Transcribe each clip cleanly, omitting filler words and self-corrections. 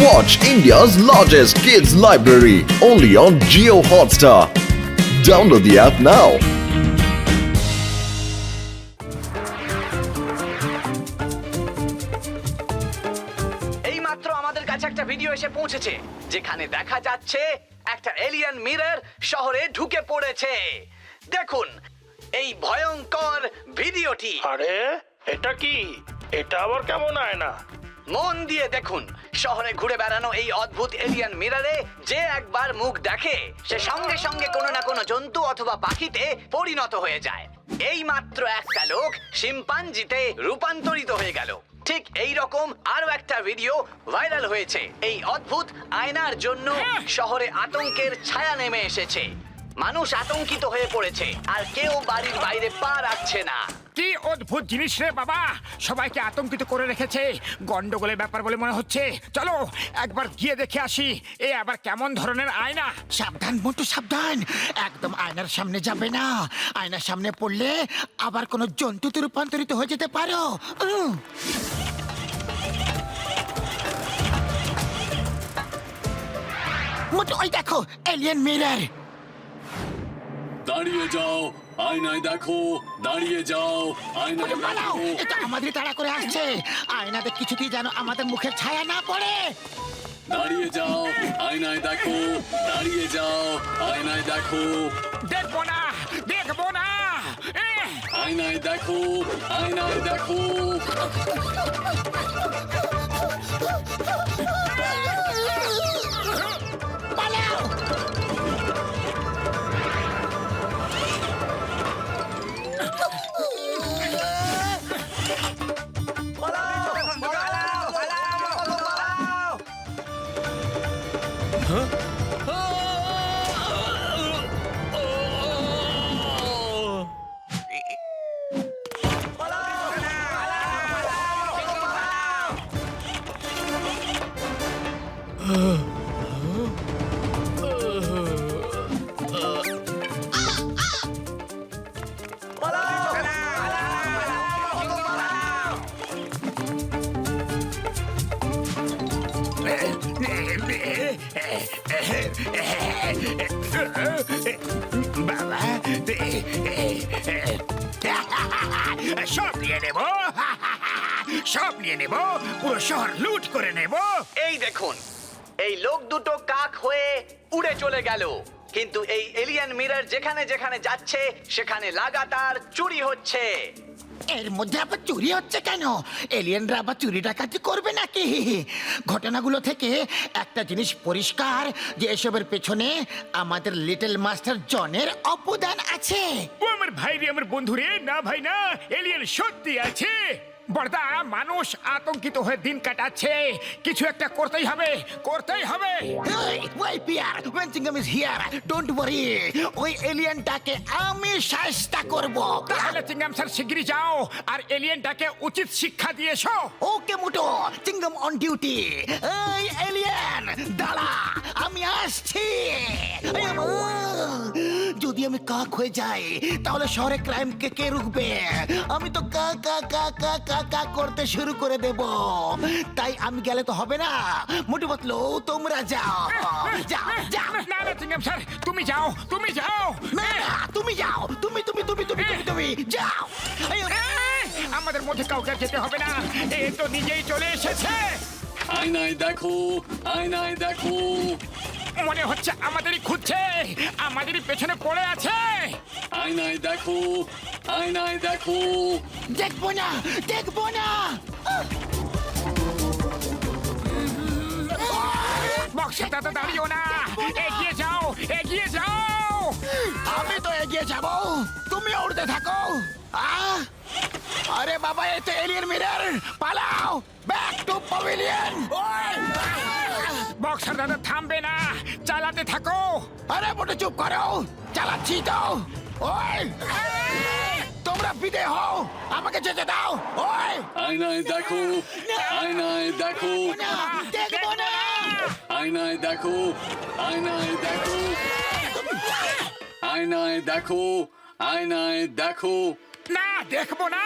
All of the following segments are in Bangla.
Watch India's largest kids library only on Jio Hotstar. Download the app now. এইমাত্র আমাদের কাছে একটা ভিডিও এসে পৌঁছেছে যেখানে দেখা যাচ্ছে একটা এলিয়েন মিরর শহরে ঢুকে পড়েছে। দেখুন এই ভয়ঙ্কর ভিডিওটি। আরে এটা কি? এটা আবার কেমন আয়না? মন দিয়ে দেখুন, শহরে ঘুরে বেড়ানো এই অদ্ভুত এলিয়েন মিররে যে একবার মুখ দেখে সে সঙ্গে সঙ্গে কোনো না কোনো জন্তু অথবা পাখিতে পরিণত হয়ে যায়। এই মাত্র একটা লোক শিম্পাঞ্জিতে রূপান্তরিত হয়ে গেল। ঠিক এই রকম আরো একটা ভিডিও ভাইরাল হয়েছে। এই অদ্ভুত আয়নার জন্য শহরে আতঙ্কের ছায়া নেমে এসেছে। মানুষ আতঙ্কিত হয়ে পড়েছে আর কেউ বাড়ির বাইরে পা রাখছে না। কি অদ্ভুত জিনিস রে বাবা, সবাইকে আতঙ্কিত করে রেখেছে। গন্ডগোলের ব্যাপার বলে মনে হচ্ছে। চলো একবার গিয়ে দেখে আসি এ আবার কেমন ধরনের আয়না। সাবধান মোটু সাবধান, একদম আয়নার সামনে যাবে না। আয়নার সামনে পড়লে আবার কোনো জন্তুতে রূপান্তরিত হয়ে যেতে পারো। মোটু ওই দেখো এলিয়েন মিরর। দাঁড়িয়ে যাও, আয়নায় দেখো। দাঁড়িয়ে যাও, আয়নায় পালাও, দেখো। এটা আমাদের তাড়া করে আসছে। আয়নাতে কিছুতেই যেন আমাদের মুখের ছায়া না পড়ে। দাঁড়িয়ে যাও, আয়নায় দেখো। দাঁড়িয়ে যাও, আয়নায় দেখো। দেখবো না, দেখবো না। আয়নায় দেখো, আয়নায় দেখো। পালাও। বাবা, সব নিয়ে নেব, সব নিয়ে নেব, পুরো শহর লুট করে নেব। এই দেখুন, এই লোক দুটো কাক হয়ে উড়ে চলে গেল। কিন্তু এই এলিয়েন মিরর যেখানে যেখানে যাচ্ছে সেখানে লাগাতার চুরি হচ্ছে। এর মধ্যে আবার চুরি হচ্ছে কেন? এলিয়েনরা আবার চুরি ডাকাতি করবে নাকি? ঘটনাগুলো থেকে একটা জিনিস পরিষ্কার যে এসবের পেছনে আমাদের লিটল মাস্টার জনের অবদান আছে। ও আমার ভাই রে, আমার বন্ধু রে। না ভাই না, এলিয়েন সত্যি আছে। বড়দা, মানুষ আতঙ্কিত হয়ে দিন কাটাচ্ছে। কিছু একটা করতেই হবে, করতেই হবে। ওই peer, when Chingam is here, don't worry, ওই এলিয়েনটাকে আমি শায়েস্তা করব। তাহলে চিঙ্গাম স্যার শিগগিরই যাও আর এলিয়েনটাকে উচিত শিক্ষা দিয়ে এসো। ওকে মুটো, চিঙ্গাম অন ডিউটি। এই এলিয়েন দাঁড়া, আমি আসছি। যদি আমি কাক হয়ে যাই তাহলে শহরে ক্রাইমকে কে রুখবে? আমি তো কা কা কা কা কা কা করতে শুরু করে দেব। তাই আমি গেলে তো হবে না। মোটু পাতলু তোমরা যাও, যাও যাও। না না চিঙ্গাম স্যার, তুমি যাও, তুমি যাও। না না, তুমি যাও, তুমি তুমি তুমি তুমি তুমি তুমি যাও। আমাদের মধ্যে কাউকে যেতে হবে না, এ তো নিজেই চলে এসেছে। আয়নায় দেখো, আয়নায় দেখো। মনে হচ্ছে আমাদেরই খুঁজছে, আমাদেরই পেছনে পড়ে আছে। আয়নায় দেখো, আয়নায় দেখো। দেখবো না, দেখবো না। বক্সের দাদা দাঁড়িও না, এগিয়ে যাও, এগিয়ে যাও। আমি তো এগিয়ে যাব, তুমি উড়তে থাকো। আরে বাবা, এ তো এলিয়েন মিরর। পালাও, ব্যাক টু প্যাভিলিয়ন। বক্সার দাদা থামবে না, চালাতে থাকো। আরে মোটে চুপ করো, চালাচ্ছি তো। ওই তোমরা বিদে হও, আমাকে যেতে দাও। ওই আয়নায় দেখো, আয়নায় দেখো। দেখবো না। আয়নায় দেখো, আয়নায় দেখো। আয়নায় দেখো, আয়নায় দেখো। না দেখবো না।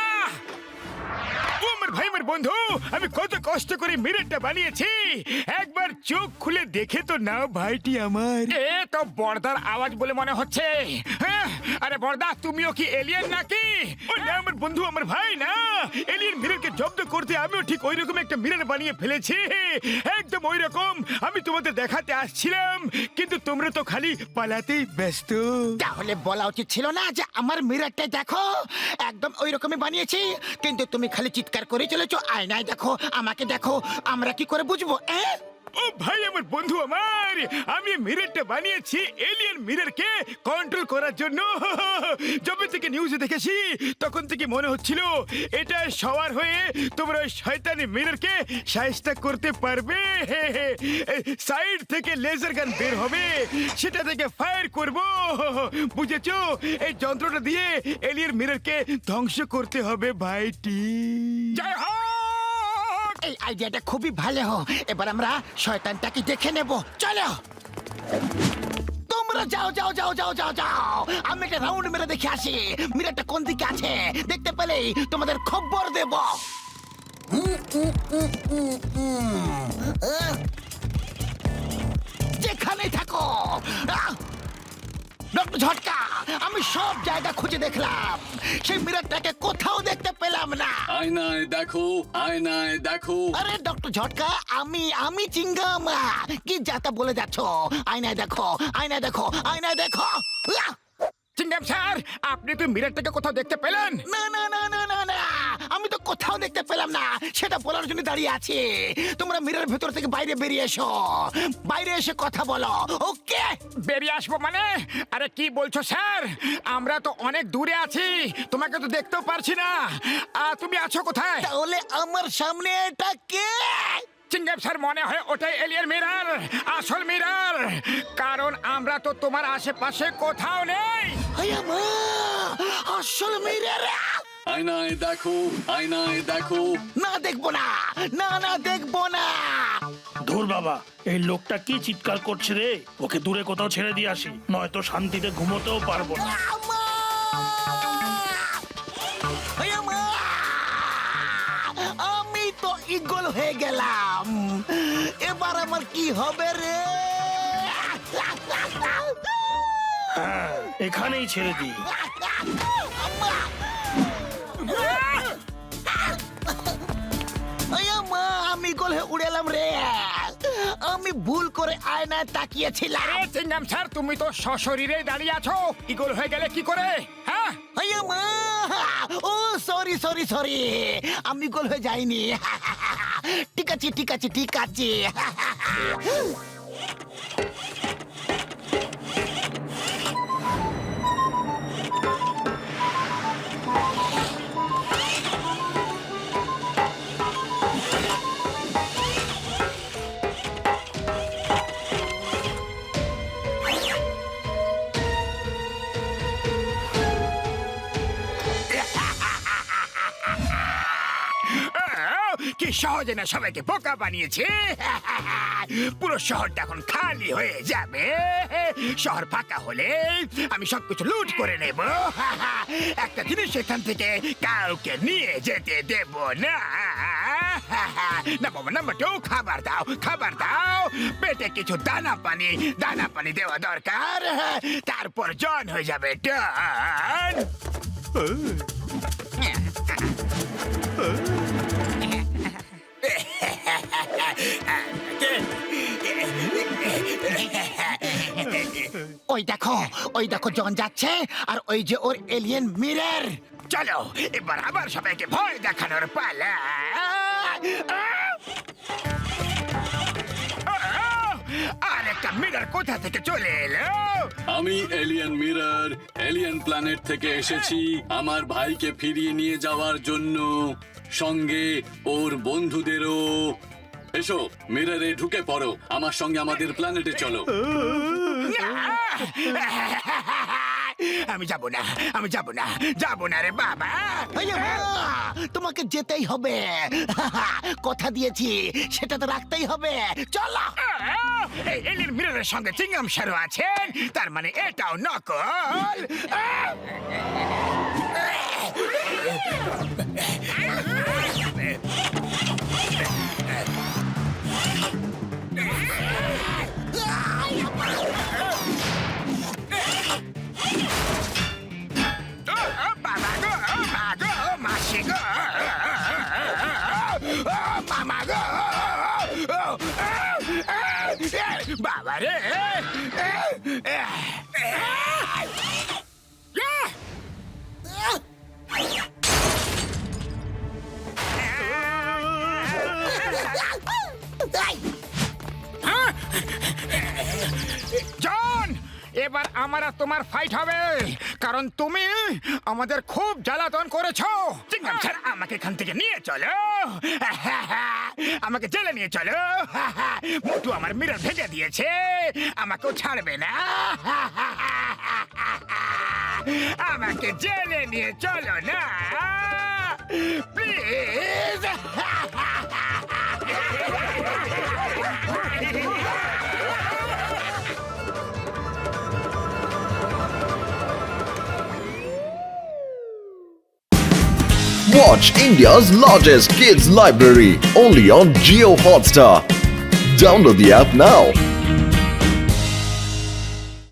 আমার ভাই আমার বন্ধু, আমি কত কষ্ট করে মিররটা বানিয়েছি, একবার চোখ খুলে দেখে তো নাও ভাইটি আমার। এ তো বর্দার আওয়াজ বলে মনে হচ্ছে। হ্যাঁ, আরে বর্দা, তুমিও কি এলিয়েন নাকি? ও না আমার বন্ধু, আমার ভাই না। এলিয়েন মিররকে জব্দ করতে আমিও ঠিক ওই রকম একটা মিরর বানিয়ে ফেলেছি, একদম ওই রকম। আমি তোমাদের দেখাতে আসছিলাম, কিন্তু তোমরা তো খালি পালাতেই ব্যস্ত। তাহলে বলা উচিত ছিল না যে আমার মিররটা দেখো, একদম ওই রকমই বানিয়েছি, কিন্তু তুমি খালি চিৎকার করে চলেছো আয়নায় দেখো, আমাকে দেখো। আমরা কি করে বুঝবো? ও ভাই আমার বন্ধু আমার, আমি মিররটা বানিয়েছি এলিয়েন মিররকে কন্ট্রোল করার জন্য। যবে থেকে নিউজে দেখেছি তখন থেকে মনে হচ্ছিল এটা সবার হয়ে তোমরা ওই শয়তানি মিররকে সাহায্য করতে পারবে। সাইড থেকে লেজার গান বের হবে, সেটা থেকে ফায়ার করব, বুঝেছো? এই যন্ত্রটা দিয়ে এলিয়েন মিররকে ধ্বংস করতে হবে ভাইটি। জয় হোক! এই আইডিয়াটা খুবই ভালো। এবার আমরা শয়তানটাকে দেখে নেব, চলো। তোমরা যাও যাও যাও যাও যাও যাও, আমি একটা রাউন্ড মেরে দেখে আসি মিররটা কোন দিকে আছে। দেখতে পেলেই তোমাদের খবর দেব। যেখানেই থাকো। ডক্টর ঝটকা, আমি সব জায়গা খুঁজে দেখলাম, সেই মিররটাকে কোথাও দেখতে পেলাম না। আয়নায় দেখো, আয়নায় দেখো। আরে ডক্টর ঝটকা, আমি চিঙ্গাম। কি যাতা বলে যাচ্ছ? আয়নায় দেখো, আয়নায় দেখো, আয়নায় দেখো। আহ! চিংগাম স্যার, আপনি তো মিররটাকে কোথাও দেখতে পেলেন? না না না না না না, আমি তো কোথাও দেখতে পেলাম না, সেটা বলার জন্য দাঁড়িয়ে আছি। তোমরা মিরর ভেতর থেকে বাইরে বেরিয়ে এসো, বাইরে এসে কথা বলো, ওকে? বেরিয়ে আসবো মানে? আরে কি বলছো স্যার, আমরা তো অনেক দূরে আছি, তোমাকে তো দেখতেও পারছি না। তুমি আছো কোথায়? তাহলে আমার সামনে এটা কে? চিংগাম স্যার, মনে হয় ওটাই এলিয়েন মিরর, আসল মিরর, কারণ আমরা তো তোমার আশেপাশে কোথাও নেই। হায় মা, আসল মিরর। আয়নায় দেখো, আয়নায় দেখো। না দেখবো না, না না দেখবো না। ধুর বাবা, এই লোকটা কি চিৎকার করছে রে? ওকে দূরে কোথাও ছেড়ে দিয়ে আসি, নয়তো শান্তিতে ঘুমোতেও পারবো না। আমা! হায় মা! আমি তো ইগল হয়ে গেলাম, এবার আমার কি হবে রে? হ্যাঁ, এখানেই ছেড়ে দিই। আমি ইগল হয়ে উড়েলাম রে, আমি ভুল করে আয়নায় তাকিয়েছিলাম। আরে চিংগাম স্যার, তুমি তো সশরীরে দাঁড়িয়ে আছো, ইগল হয়ে গেলে কি করে? হ্যাঁ, ও সরি সরি সরি, আমি গোল হয়ে যাইনি। ঠিক আছে ঠিক আছে ঠিক আছে। কি সহজে না সবাইকে বোকা বানিয়েছে। পুরো শহরটা এখন খালি হয়ে যাবে, শহর ফাঁকা হলে আমি সবকিছু লুট করে নেব। একটা জিনিস এখান থেকে কাউকে নিয়ে যেতে দেব না। নাম্বার 2, খাবার দাও, খাবার দাও, পেটে কিছু দানা পানি দেওয়া দরকার, তারপর জন হয়ে যাবে ডন। ওই দেখো জন যাচ্ছে, আর ওই যে ওর এলিয়েন মিরর। চলো এবার আবার সবাইকে ভয় দেখানোর পালা। আর একটা মিরর কোথা থেকে চলে এলো? আমি এলিয়েন মিরর, এলিয়েন প্ল্যানেট থেকে এসেছি আমার ভাইকে ফিরিয়ে নিয়ে যাওয়ার জন্য, সঙ্গে ওর বন্ধুদেরও। এসো, মিররে ঢুকে পড়ো, আমার সঙ্গে আমাদের প্ল্যানেটে চলো। আমি যাব না রে বাবা। তোমাকে যেতেই হবে, কথা দিয়েছি সেটা তো রাখতেই হবে, চলো। এই এলিয়েন মিররের সঙ্গে চিংগাম স্যারও আছেন, তার মানে এটাও নকল। বাবা রে জন, এবার আমার আর তোমার ফাইট হবে, কারণ তুমি আমাদের খুব জ্বালাতন করেছো। চিংগাম স্যার, আমাকে এখান থেকে নিয়ে চলো, আমাকে জেলে নিয়ে চলো। মোটু আমার মিরর ভেঙে দিয়েছে, আমাকেও ছাড়বে না। আমাকে জেলে নিয়ে চলো না please. Watch India's largest kids library only on Geo Hotstar. Download the app now.